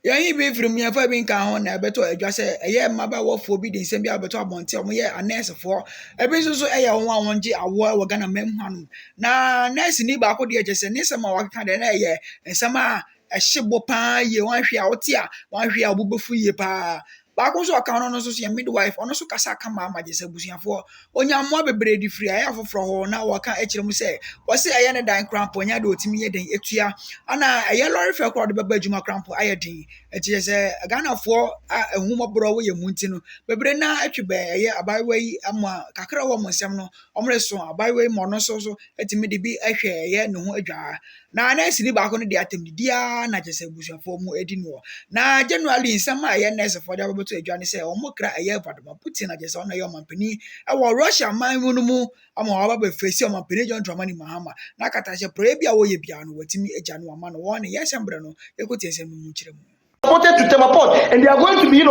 Yan be from me for being can on better address a year maba what for be same be better monte a nurse for a business so a 1 G a war we're gonna mem one. Na nurse ni ba ko de just ne sama wa kan de na ye nsama a shibbo pa ye wan hwe a wotia wan hwe a bubufu ye pa baako so aka no so so midwife ono so kasa kama amagese busuafo onya mo bebre di free aya foforo ho na waka ekire mu se wo se aye ne dan crampo nya de otimi ye den etua ana aye lorry fe kro de baba adwuma crampo aye den etie se Ghana fo ehumobro wo ye munti no bebre na atwebe aye abaiwai ama kakra wo monsem no omre so abaiwai mo no so so etimi de bi ahwe aye ne ho adwa na na sini baako no de atem dia na jese busuafo mu edi no na January nsama aye nurse for de to adwane say omokra aye Vladimir Putin na jese ona ye omampani e wo Russia man mu no mu ama wa ba face omampani John Dramani Mahama na kata se prayer bia wo ye bia no watimi agya no ama no won ye sembre no ekotie nsem mu kire mu supported to Temaport, and they are going to be,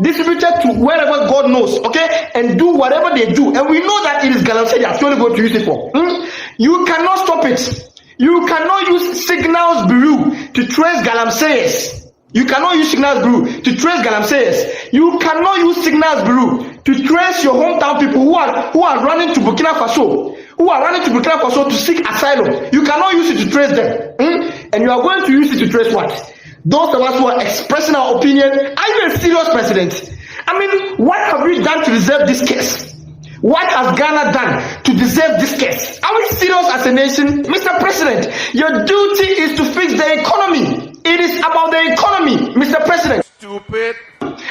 distributed to wherever God knows, okay, and do whatever they do, and we know that it is Galamsey they are only going to use it for. You cannot stop it. You cannot use Signals Bureau to trace Galamseyers. You cannot use Signals Bureau to trace Galamseyers. You cannot use Signals Bureau to trace your hometown people who are running to Burkina Faso, to seek asylum. You cannot use it to trace them, and you are going to use it to trace what? Those of us who are expressing our opinion. Are you a serious president? I mean, what have we done to deserve this case? What has Ghana done to deserve this case? Are we serious as a nation? Mr. President, your duty is to fix the economy. It is about the economy, Mr. President. Stupid.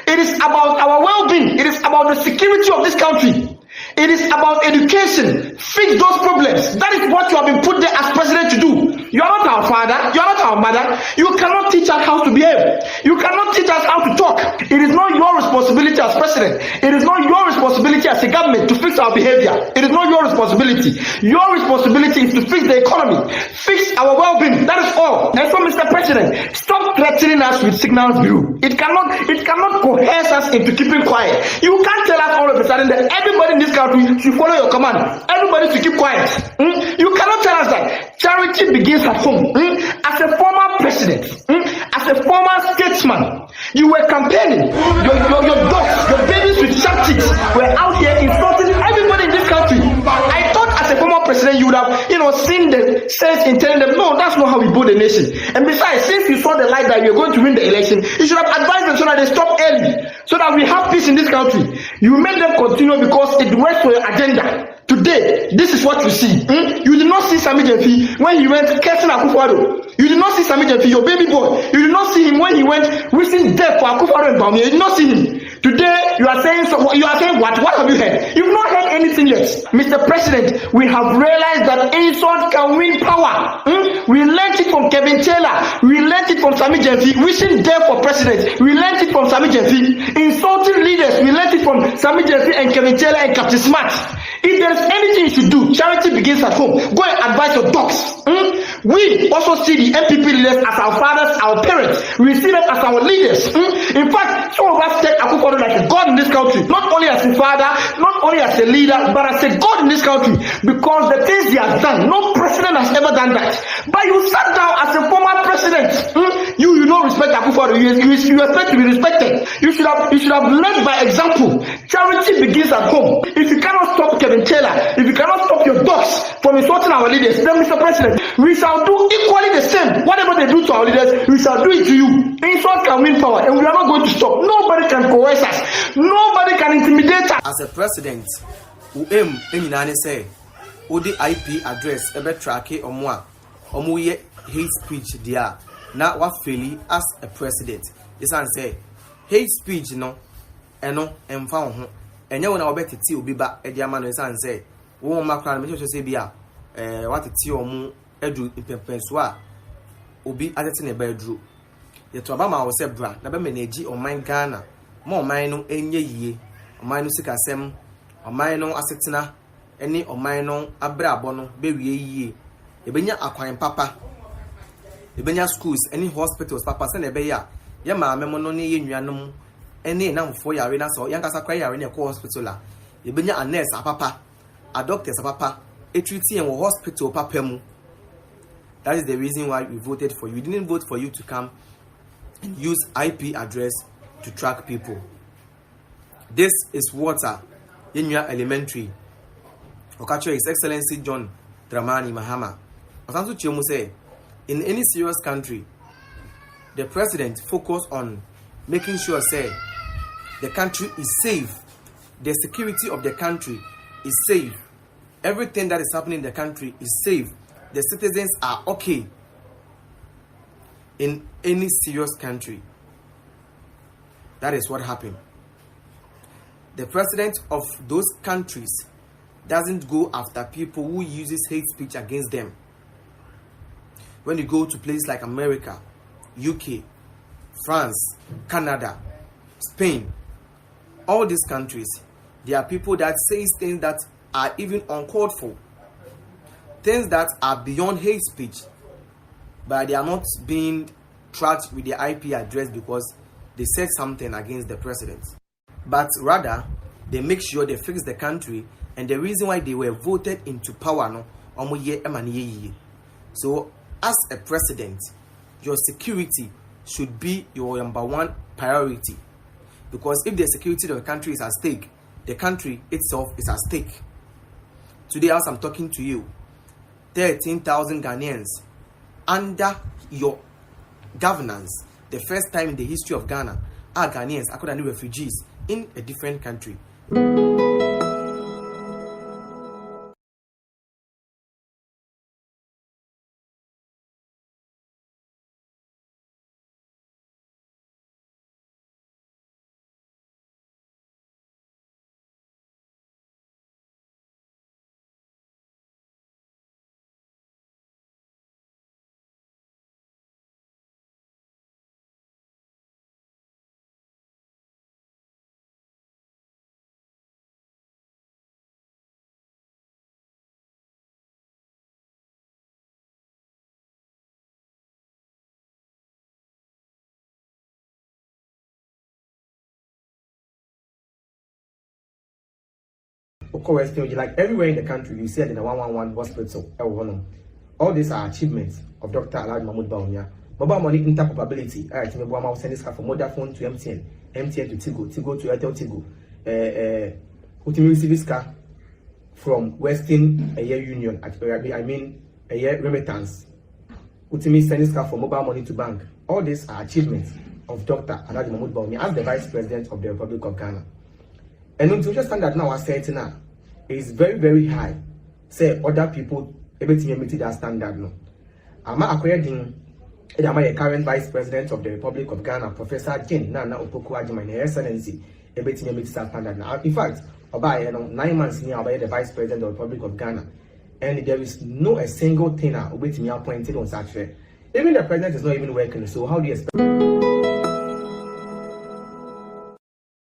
It is about our well-being. It is about the security of this country. It is about education. Fix those problems. That is what you have been put there as president to do. You are not our father. You are not our mother. You cannot teach us how to behave. You cannot teach us how to talk. It is not your responsibility as president. It is not your responsibility as a government to fix our behavior. It is not your responsibility. Your responsibility is to fix the economy. Fix our well-being. That is all. And so, Mr. President, stop threatening us with Signals Bureau. It cannot coerce us into keeping quiet. You can't tell us all of a sudden that everybody in this country should follow your command. Everybody should keep quiet. You cannot tell us that charity begins at home. As a former president, as a former statesman, you were campaigning. Your dogs, your babies with sharp teeth were out here insulting everybody in this country. I thought as a former president you would have, seen the sense in telling them, no, that's not how we build a nation. And besides, since you saw the light that you were going to win the election, you should have advised them so that they stop early, so that we have peace in this country. You made them continue because it works for your agenda. Today, this is what you see. You did not see Sami Jefi when he went cursing Akufo-Addo. You did not see Sami Jefi, your baby boy. You did not see him when he went wishing death for Akufo-Addo and Bawumia. You did not see him. Today, you are saying what? What have you heard? You've not heard anything yet. Mr. President, we have realized that insult can win power. We learned it from Kevin Taylor. We learned it from Sami Jefi, wishing death for president. We learned it from Sami Jefi, insulting leaders. We learned it from Sami Jefi and Kevin Taylor and Captain Smart. If there is anything you should do, charity begins at home. Go and advise your dogs. We also see the MPP leaders as our fathers, our parents. We see them as our leaders. In fact, some of us take Akufo-Addo like a god in this country. Not only as a father, not only as a leader, but as a god in this country. Because the things he has done, no president has ever done that. But you sat down as a former president. You don't respect Akufo-Addo. You expect to be respected. You should have led by example. Charity begins at home. If you cannot stop Kevin Taylor, if you cannot stop your dogs from insulting our leaders, then Mr. President, we shall do equally the same. Whatever they do to our leaders, we shall do it to you. Insult can win power, and we are not going to stop. Nobody can coerce us. Nobody can intimidate us. As a president, who aim any say, who the IP address ever track it or ye hate speech there. Now what fairly as a president? This and say hate speech and found. And you know better tea will be back at the amount and say, "Oh, my crown, me just say, Bia, what a tea or moon, Edu in Pempenswa, will be at in a bedroom. The Tobama was a brand, never manage or mine Ghana, more mine any ye, or mine Sikasem, or mine assetina, any or mine abra bono, baby ye. Ebenya acquiring papa, Ebenya schools, any hospitals, papa send a beya, Yama, Memononi, Yanum. Any now for your arena so young as a cry in a hospital. You bring a nurse, a papa, a doctor, a papa, a treaty and hospital, papemu. That is the reason why we voted for you. We didn't vote for you to come and use IP address to track people. This is water in your elementary. Okacho His Excellency John Dramani Mahama. Osanso Chiemu say, in any serious country, the president focus on making sure say the country is safe, the security of the country is safe, everything that is happening in the country is safe, the citizens are okay. In any serious country, that is what happened. The president of those countries doesn't go after people who uses hate speech against them. When you go to places like America, UK, France, Canada, Spain, all these countries, there are people that say things that are even uncalled for, things that are beyond hate speech, but they are not being tracked with their IP address because they said something against the president. But rather, they make sure they fix the country, and the reason why they were voted into power, so as a president, your security should be your number one priority, because if the security of the country is at stake, the country itself is at stake. Today, as I'm talking to you, 13,000 Ghanaians under your governance, the first time in the history of Ghana, are Ghanaians, according to refugees in a different country. Like everywhere in the country, you see it in the 111 hospital. All these are achievements of Dr. Alhaji Mahmoud Bawumia. Mobile money interoperability. I think we send this for mobile phone to MTN, MTN to Tigo, Tigo to Airtel Tigo. Ultimately receive this car from Western Union. I mean remittance. Ultimately send this car for mobile money to bank. All these are achievements of Dr. Alhaji Mahmoud Bawumia as the Vice President of the Republic of Ghana. And the social standard now are set now is very, very high. Say other people everything meet that standard no. Ama according the current Vice President of the Republic of Ghana, Professor Jane Naana Her Excellency, everything meet that standard now. In fact, about 9 months now, about the Vice President of the Republic of Ghana, and there is no a single thing now waiting appointed on such. Even the president is not even working. So how do you expect?